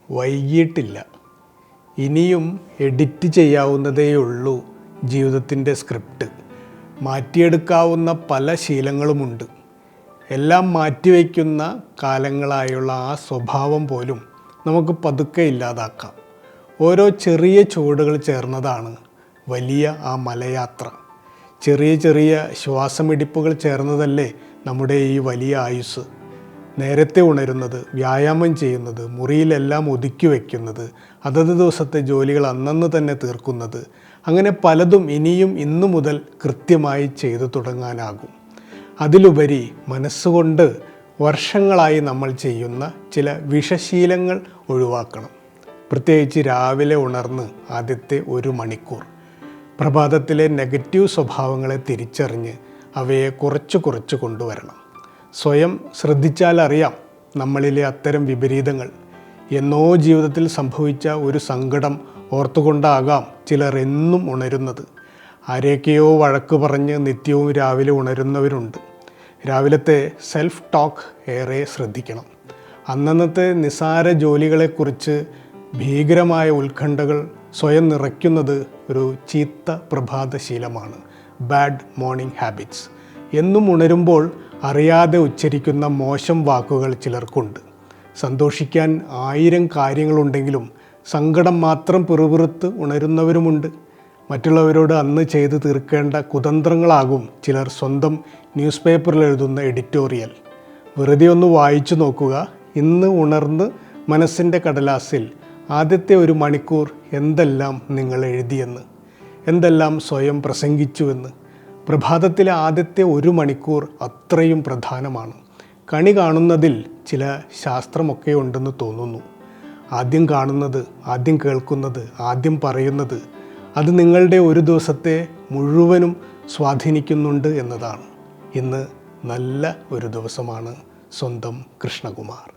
വൈകിയിട്ടില്ല. ഇനിയും എഡിറ്റ് ചെയ്യാവുന്നതേയുള്ളൂ ജീവിതത്തിൻ്റെ സ്ക്രിപ്റ്റ്. മാറ്റിയെടുക്കാവുന്ന പല ശീലങ്ങളുമുണ്ട്. എല്ലാം മാറ്റിവെക്കുന്ന കാലങ്ങളായുള്ള ആ സ്വഭാവം പോലും നമുക്ക് പതുക്കെ ഇല്ലാതാക്കാം. ഓരോ ചെറിയ ചുവടുകൾ ചേർന്നതാണ് വലിയ ആ മലയാത്ര. ചെറിയ ചെറിയ ശ്വാസമിടിപ്പുകൾ ചേർന്നതല്ലേ നമ്മുടെ ഈ വലിയ ആയുസ്. നേരത്തെ ഉണരുന്നത്, വ്യായാമം ചെയ്യുന്നത്, മുറിയിലെല്ലാം ഒതുക്കി വയ്ക്കുന്നത്, അതത് ദിവസത്തെ ജോലികൾ അന്നന്ന് തന്നെ തീർക്കുന്നത്, അങ്ങനെ പലതും ഇനിയും ഇന്നു മുതൽ കൃത്യമായി ചെയ്തു തുടങ്ങാനാകും. അതിലുപരി മനസ്സുകൊണ്ട് വർഷങ്ങളായി നമ്മൾ ചെയ്യുന്ന ചില വിഷശീലങ്ങൾ ഒഴിവാക്കണം. പ്രത്യേകിച്ച് രാവിലെ ഉണർന്ന് ആദ്യത്തെ 1 മണിക്കൂർ പ്രഭാതത്തിലെ നെഗറ്റീവ് സ്വഭാവങ്ങളെ തിരിച്ചറിഞ്ഞ് അവയെ കുറച്ച് കൊണ്ടുവരണം. സ്വയം ശ്രദ്ധിച്ചാൽ അറിയാം നമ്മളിലെ അത്തരം വിപരീതങ്ങൾ. എന്നോ ജീവിതത്തിൽ സംഭവിച്ച ഒരു സങ്കടം ഓർത്തുകൊണ്ടാകാം ചിലർ എന്നും ഉണരുന്നത്. ആരെയൊക്കെയോ വഴക്ക് പറഞ്ഞ് നിത്യവും രാവിലെ ഉണരുന്നവരുണ്ട്. രാവിലത്തെ സെൽഫ് ടോക്ക് ഏറെ ശ്രദ്ധിക്കണം. അന്നന്നത്തെ നിസാര ജോലികളെക്കുറിച്ച് ഭീകരമായ ഉത്കണ്ഠകൾ സ്വയം നിറയ്ക്കുന്നത് ഒരു ചീത്ത പ്രഭാതശീലമാണ്. Bad morning habits. എന്നും ഉണരുമ്പോൾ അറിയാതെ ഉച്ചരിക്കുന്ന മോശം വാക്കുകൾ ചിലർക്കുണ്ട്. സന്തോഷിക്കാൻ 1000 കാര്യങ്ങളുണ്ടെങ്കിലും സങ്കടം മാത്രം പിറുപിറുത്ത് ഉണരുന്നവരുമുണ്ട്. മറ്റുള്ളവരോട് അന്ന് ചെയ്ത് തീർക്കേണ്ട കുതന്ത്രങ്ങളാകും ചിലർ സ്വന്തം ന്യൂസ് പേപ്പറിൽ എഴുതുന്ന എഡിറ്റോറിയൽ. വെറുതെ ഒന്ന് വായിച്ചു നോക്കുക. ഇന്ന് ഉണർന്ന് മനസ്സിൻ്റെ കടലാസിൽ ആദ്യത്തെ 1 മണിക്കൂർ എന്തെല്ലാം നിങ്ങൾ എഴുതിയെന്ന്, എന്തെല്ലാം സ്വയം പ്രസംഗിച്ചുവെന്ന്. പ്രഭാതത്തിലെ ആദ്യത്തെ 1 മണിക്കൂർ അത്രയും പ്രധാനമാണ്. കണി കാണുന്നതിൽ ചില ശാസ്ത്രമൊക്കെ ഉണ്ടെന്ന് തോന്നുന്നു. ആദ്യം കാണുന്നത്, ആദ്യം കേൾക്കുന്നത്, ആദ്യം പറയുന്നത്, അത് നിങ്ങളുടെ ഒരു ദിവസത്തെ മുഴുവനും സ്വാധീനിക്കുന്നുണ്ട് എന്നതാണ്. ഇന്ന് നല്ല ഒരു ദിവസമാണ്. സ്വന്തം കൃഷ്ണകുമാർ.